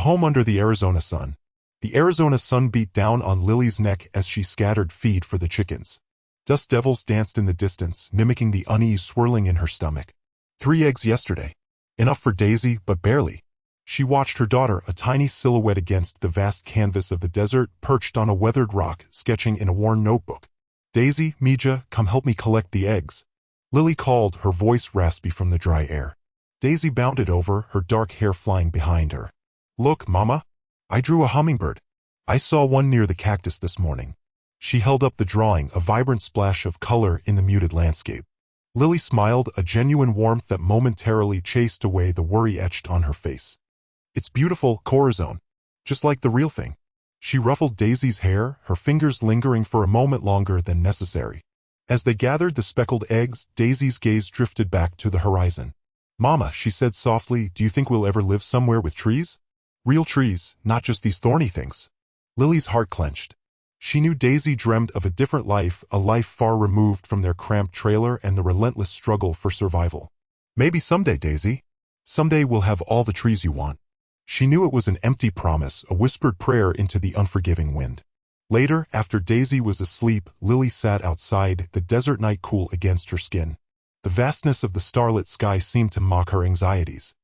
home under the Arizona sun. The Arizona sun beat down on Lily's neck as she scattered feed for the chickens. Dust devils danced in the distance, mimicking the unease swirling in her stomach. 3 eggs yesterday. Enough for Daisy, but barely. She watched her daughter, a tiny silhouette against the vast canvas of the desert, perched on a weathered rock, sketching in a worn notebook. Daisy, Mija, come help me collect the eggs. Lily called, her voice raspy from the dry air. Daisy bounded over, her dark hair flying behind her. Look, Mama. I drew a hummingbird. I saw one near the cactus this morning. She held up the drawing, a vibrant splash of color in the muted landscape. Lily smiled, a genuine warmth that momentarily chased away the worry etched on her face. It's beautiful, Corazon. Just like the real thing. She ruffled Daisy's hair, her fingers lingering for a moment longer than necessary. As they gathered the speckled eggs, Daisy's gaze drifted back to the horizon. Mama, she said softly, do you think we'll ever live somewhere with trees? Real trees, not just these thorny things. Lily's heart clenched. She knew Daisy dreamed of a different life, a life far removed from their cramped trailer and the relentless struggle for survival. Maybe someday, Daisy. Someday we'll have all the trees you want. She knew it was an empty promise, a whispered prayer into the unforgiving wind. Later, after Daisy was asleep, Lily sat outside, the desert night cool against her skin. The vastness of the starlit sky seemed to mock her anxieties.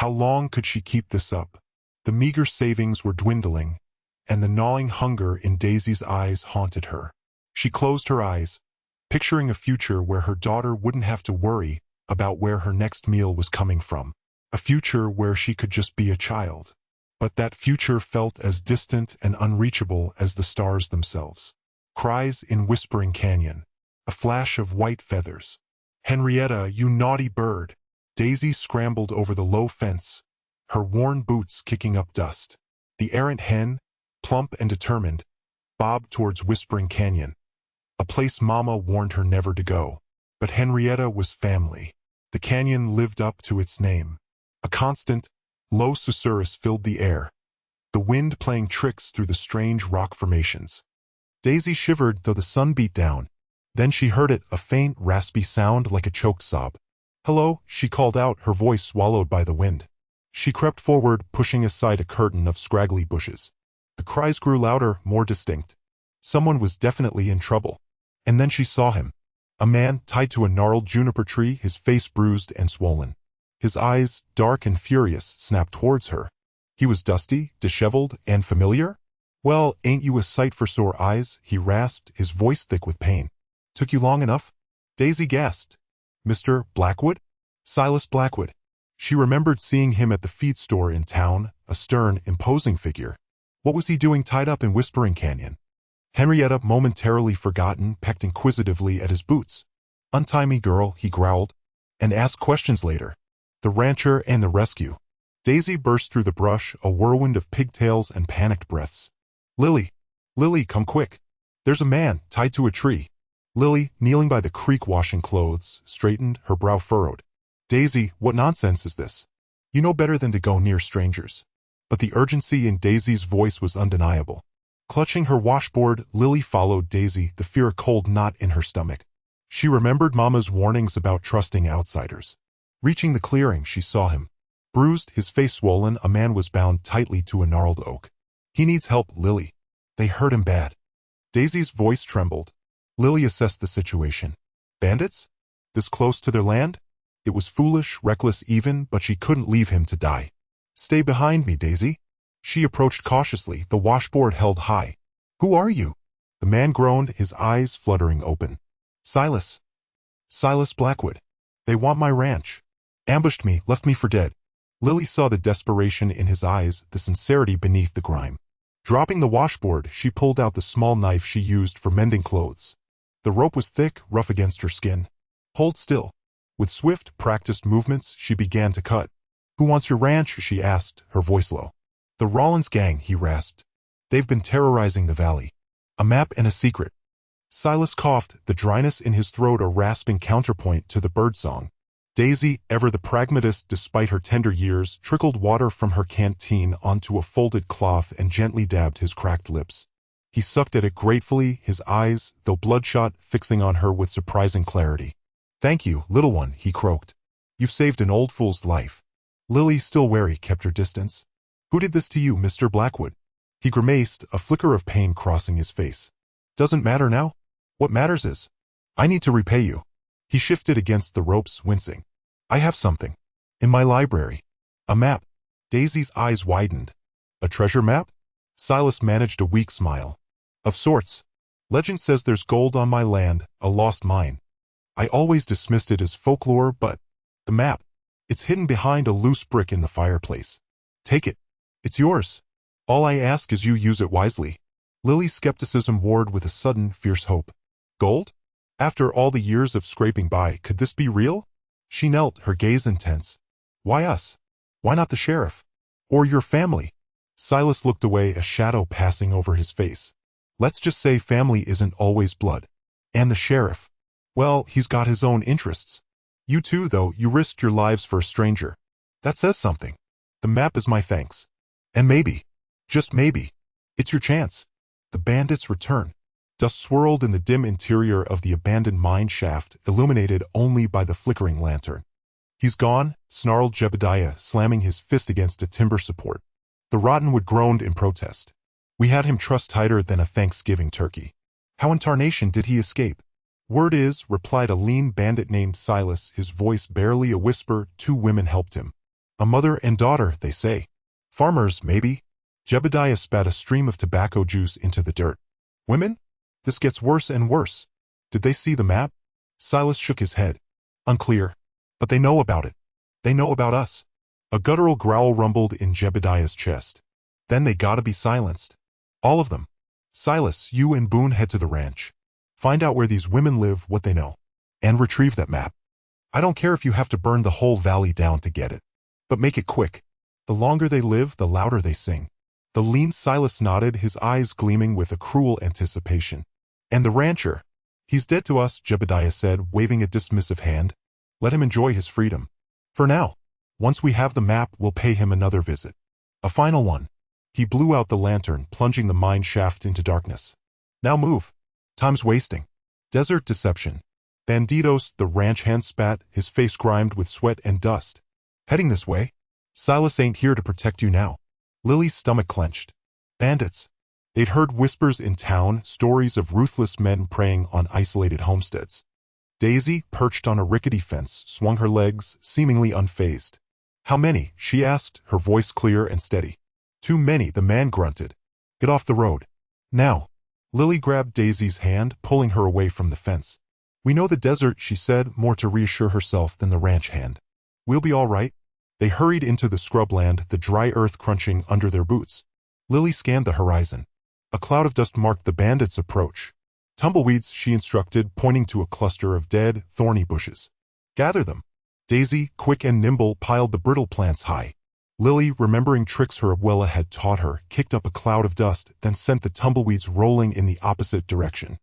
How long could she keep this up? The meager savings were dwindling, and the gnawing hunger in Daisy's eyes haunted her. She closed her eyes, picturing a future where her daughter wouldn't have to worry about where her next meal was coming from. A future where she could just be a child. But that future felt as distant and unreachable as the stars themselves. Cries in Whispering Canyon. A flash of white feathers. Henrietta, you naughty bird. Daisy scrambled over the low fence, her worn boots kicking up dust. The errant hen, plump and determined, bobbed towards Whispering Canyon, a place Mama warned her never to go. But Henrietta was family. The canyon lived up to its name. A constant, low susurrus filled the air, the wind playing tricks through the strange rock formations. Daisy shivered though the sun beat down. Then she heard it, a faint, raspy sound like a choked sob. Hello, she called out, her voice swallowed by the wind. She crept forward, pushing aside a curtain of scraggly bushes. The cries grew louder, more distinct. Someone was definitely in trouble. And then she saw him. A man tied to a gnarled juniper tree, his face bruised and swollen. His eyes, dark and furious, snapped towards her. He was dusty, disheveled, and familiar? Well, ain't you a sight for sore eyes? He rasped, his voice thick with pain. Took you long enough? Daisy gasped. Mr. Blackwood? Silas Blackwood. She remembered seeing him at the feed store in town, a stern, imposing figure. What was he doing tied up in Whispering Canyon? Henrietta, momentarily forgotten, pecked inquisitively at his boots. Untie me, girl, he growled. And ask questions later. The rancher and the rescue. Daisy burst through the brush, a whirlwind of pigtails and panicked breaths. Lily! Lily, come quick! There's a man, tied to a tree. Lily, kneeling by the creek washing clothes, straightened, her brow furrowed. Daisy, what nonsense is this? You know better than to go near strangers. But the urgency in Daisy's voice was undeniable. Clutching her washboard, Lily followed Daisy, the fear a cold knot in her stomach. She remembered Mama's warnings about trusting outsiders. Reaching the clearing, she saw him. Bruised, his face swollen, a man was bound tightly to a gnarled oak. He needs help, Lily. They hurt him bad. Daisy's voice trembled. Lily assessed the situation. Bandits? This close to their land? It was foolish, reckless even, but she couldn't leave him to die. Stay behind me, Daisy. She approached cautiously, the washboard held high. Who are you? The man groaned, his eyes fluttering open. Silas. Silas Blackwood. They want my ranch. Ambushed me, left me for dead. Lily saw the desperation in his eyes, the sincerity beneath the grime. Dropping the washboard, she pulled out the small knife she used for mending clothes. The rope was thick, rough against her skin. Hold still. With swift, practiced movements, she began to cut. Who wants your ranch? She asked, her voice low. The Rollins gang, he rasped. They've been terrorizing the valley. A map and a secret. Silas coughed, the dryness in his throat a rasping counterpoint to the birdsong. Daisy, ever the pragmatist despite her tender years, trickled water from her canteen onto a folded cloth and gently dabbed his cracked lips. He sucked at it gratefully, his eyes, though bloodshot, fixing on her with surprising clarity. Thank you, little one, he croaked. You've saved an old fool's life. Lily, still wary, kept her distance. Who did this to you, Mr. Blackwood? He grimaced, a flicker of pain crossing his face. Doesn't matter now. What matters is, I need to repay you. He shifted against the ropes, wincing. I have something. In my library. A map. Daisy's eyes widened. A treasure map? Silas managed a weak smile. Of sorts. Legend says there's gold on my land, a lost mine. I always dismissed it as folklore, but the map. It's hidden behind a loose brick in the fireplace. Take it. It's yours. All I ask is you use it wisely. Lily's skepticism warred with a sudden, fierce hope. Gold? After all the years of scraping by, could this be real? She knelt, her gaze intense. Why us? Why not the sheriff? Or your family? Silas looked away, a shadow passing over his face. Let's just say family isn't always blood. And the sheriff? Well, he's got his own interests. You too, though, you risked your lives for a stranger. That says something. The map is my thanks. And maybe, just maybe, it's your chance. The bandits return. Dust swirled in the dim interior of the abandoned mine shaft, illuminated only by the flickering lantern. He's gone, snarled Jebediah, slamming his fist against a timber support. The Rottenwood groaned in protest. We had him trussed tighter than a Thanksgiving turkey. How in tarnation did he escape? Word is, replied a lean bandit named Silas, his voice barely a whisper. 2 women helped him. A mother and daughter, they say. Farmers, maybe? Jebediah spat a stream of tobacco juice into the dirt. Women? This gets worse and worse. Did they see the map? Silas shook his head. Unclear. But they know about it. They know about us. A guttural growl rumbled in Jebediah's chest. Then they gotta be silenced. All of them. Silas, you and Boone head to the ranch. Find out where these women live, what they know. And retrieve that map. I don't care if you have to burn the whole valley down to get it. But make it quick. The longer they live, the louder they sing. The lean Silas nodded, his eyes gleaming with a cruel anticipation. And the rancher? He's dead to us, Jebediah said, waving a dismissive hand. Let him enjoy his freedom. For now. Once we have the map, we'll pay him another visit. A final one. He blew out the lantern, plunging the mine shaft into darkness. Now move. Time's wasting. Desert deception. Banditos, the ranch hand spat, his face grimed with sweat and dust. Heading this way? Silas ain't here to protect you now. Lily's stomach clenched. Bandits. They'd heard whispers in town, stories of ruthless men preying on isolated homesteads. Daisy, perched on a rickety fence, swung her legs, seemingly unfazed. How many? She asked, her voice clear and steady. Too many, the man grunted. Get off the road. Now. Lily grabbed Daisy's hand, pulling her away from the fence. We know the desert, she said, more to reassure herself than the ranch hand. We'll be all right. They hurried into the scrubland, the dry earth crunching under their boots. Lily scanned the horizon. A cloud of dust marked the bandits' approach. Tumbleweeds, she instructed, pointing to a cluster of dead, thorny bushes. Gather them. Daisy, quick and nimble, piled the brittle plants high. Lily, remembering tricks her abuela had taught her, kicked up a cloud of dust, then sent the tumbleweeds rolling in the opposite direction.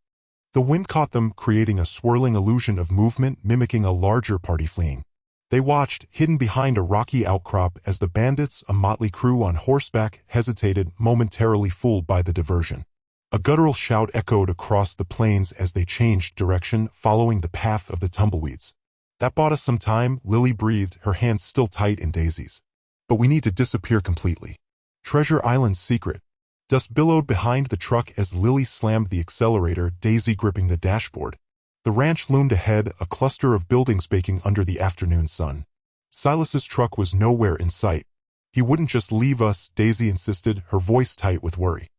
The wind caught them, creating a swirling illusion of movement, mimicking a larger party fleeing. They watched, hidden behind a rocky outcrop, as the bandits, a motley crew on horseback, hesitated, momentarily fooled by the diversion. A guttural shout echoed across the plains as they changed direction, following the path of the tumbleweeds. That bought us some time, Lily breathed, her hands still tight in Daisy's. But we need to disappear completely. Treasure Island's secret. Dust billowed behind the truck as Lily slammed the accelerator, Daisy gripping the dashboard. The ranch loomed ahead, a cluster of buildings baking under the afternoon sun. Silas's truck was nowhere in sight. He wouldn't just leave us, Daisy insisted, her voice tight with worry.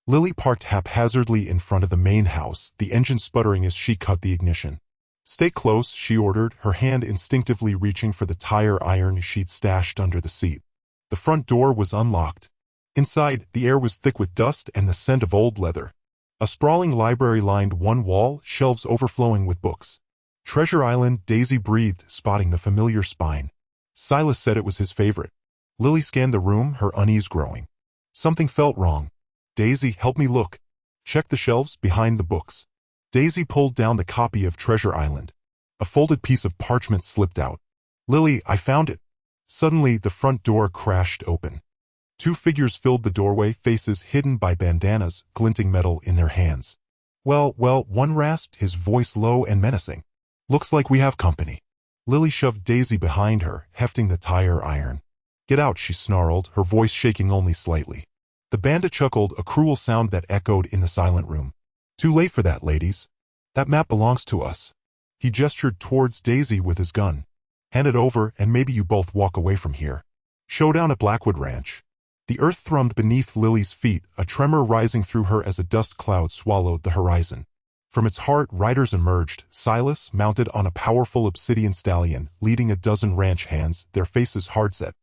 Lily parked haphazardly in front of the main house, the engine sputtering as she cut the ignition. Stay close, she ordered, her hand instinctively reaching for the tire iron she'd stashed under the seat. The front door was unlocked. Inside, the air was thick with dust and the scent of old leather. A sprawling library lined one wall, shelves overflowing with books. Treasure Island, Daisy breathed, spotting the familiar spine. Silas said it was his favorite. Lily scanned the room, her unease growing. Something felt wrong. Daisy, help me look. Check the shelves behind the books. Daisy pulled down the copy of Treasure Island. A folded piece of parchment slipped out. Lily, I found it. Suddenly, the front door crashed open. 2 figures filled the doorway, faces hidden by bandanas, glinting metal in their hands. Well, one rasped, his voice low and menacing. Looks like we have company. Lily shoved Daisy behind her, hefting the tire iron. Get out, she snarled, her voice shaking only slightly. The bandit chuckled, a cruel sound that echoed in the silent room. Too late for that, ladies. That map belongs to us. He gestured towards Daisy with his gun. Hand it over and maybe you both walk away from here. Showdown at Blackwood Ranch. The earth thrummed beneath Lily's feet, a tremor rising through her as a dust cloud swallowed the horizon. From its heart, riders emerged, Silas, mounted on a powerful obsidian stallion, leading a dozen ranch hands, their faces hard-set.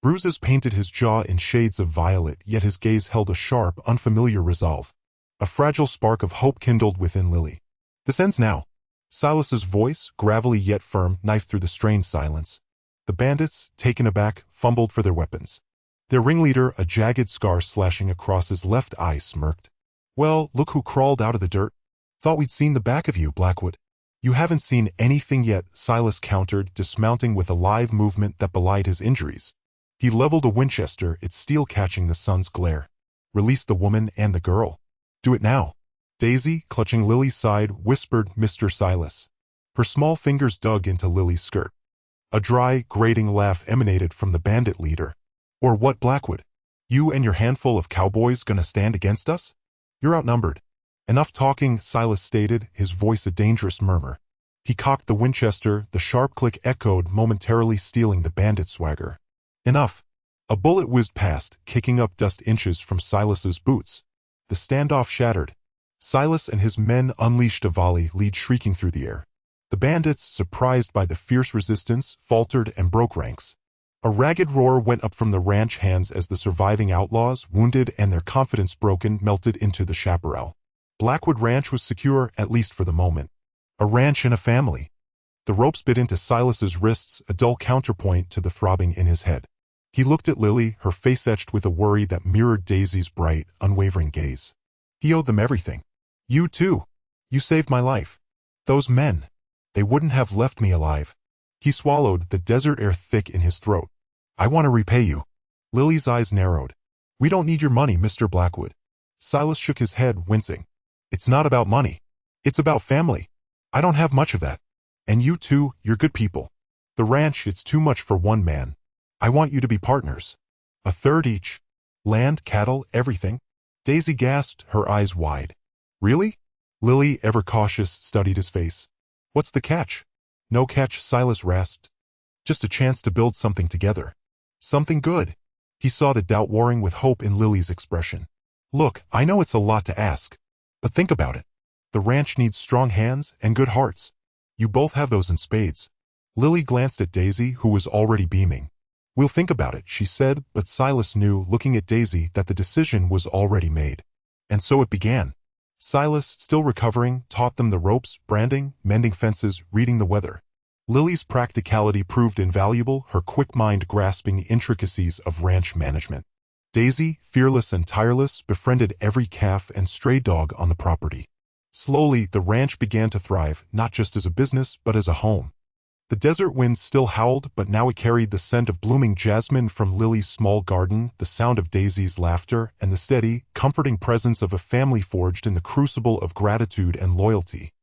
Bruises painted his jaw in shades of violet, yet his gaze held a sharp, unfamiliar resolve. A fragile spark of hope kindled within Lily. This ends now. Silas's voice, gravelly yet firm, knifed through the strained silence. The bandits, taken aback, fumbled for their weapons. Their ringleader, a jagged scar slashing across his left eye, smirked. Well, look who crawled out of the dirt. Thought we'd seen the back of you, Blackwood. You haven't seen anything yet, Silas countered, dismounting with a lithe movement that belied his injuries. He leveled a Winchester, its steel catching the sun's glare. Release the woman and the girl. Do it now. Daisy, clutching Lily's side, whispered, Mr. Silas. Her small fingers dug into Lily's skirt. A dry, grating laugh emanated from the bandit leader. Or what, Blackwood? You and your handful of cowboys gonna stand against us? You're outnumbered. Enough talking, Silas stated, his voice a dangerous murmur. He cocked the Winchester, the sharp click echoed, momentarily stealing the bandit swagger. Enough. A bullet whizzed past, kicking up dust inches from Silas's boots. The standoff shattered. Silas and his men unleashed a volley, lead shrieking through the air. The bandits, surprised by the fierce resistance, faltered and broke ranks. A ragged roar went up from the ranch hands as the surviving outlaws, wounded and their confidence broken, melted into the chaparral. Blackwood Ranch was secure, at least for the moment. A ranch and a family. The ropes bit into Silas's wrists, a dull counterpoint to the throbbing in his head. He looked at Lily, her face etched with a worry that mirrored Daisy's bright, unwavering gaze. He owed them everything. You too. You saved my life. Those men. They wouldn't have left me alive. He swallowed, the desert air thick in his throat. I want to repay you. Lily's eyes narrowed. We don't need your money, Mr. Blackwood. Silas shook his head, wincing. It's not about money. It's about family. I don't have much of that. And you too, you're good people. The ranch, it's too much for one man. I want you to be partners. A third each. Land, cattle, everything. Daisy gasped, her eyes wide. Really? Lily, ever cautious, studied his face. What's the catch? No catch, Silas rasped. Just a chance to build something together. Something good. He saw the doubt warring with hope in Lily's expression. Look, I know it's a lot to ask. But think about it. The ranch needs strong hands and good hearts. You both have those in spades. Lily glanced at Daisy, who was already beaming. We'll think about it, she said, but Silas knew, looking at Daisy, that the decision was already made. And so it began. Silas, still recovering, taught them the ropes, branding, mending fences, reading the weather. Lily's practicality proved invaluable, her quick mind grasping the intricacies of ranch management. Daisy, fearless and tireless, befriended every calf and stray dog on the property. Slowly, the ranch began to thrive, not just as a business, but as a home. The desert winds still howled, but now it carried the scent of blooming jasmine from Lily's small garden, the sound of Daisy's laughter, and the steady, comforting presence of a family forged in the crucible of gratitude and loyalty.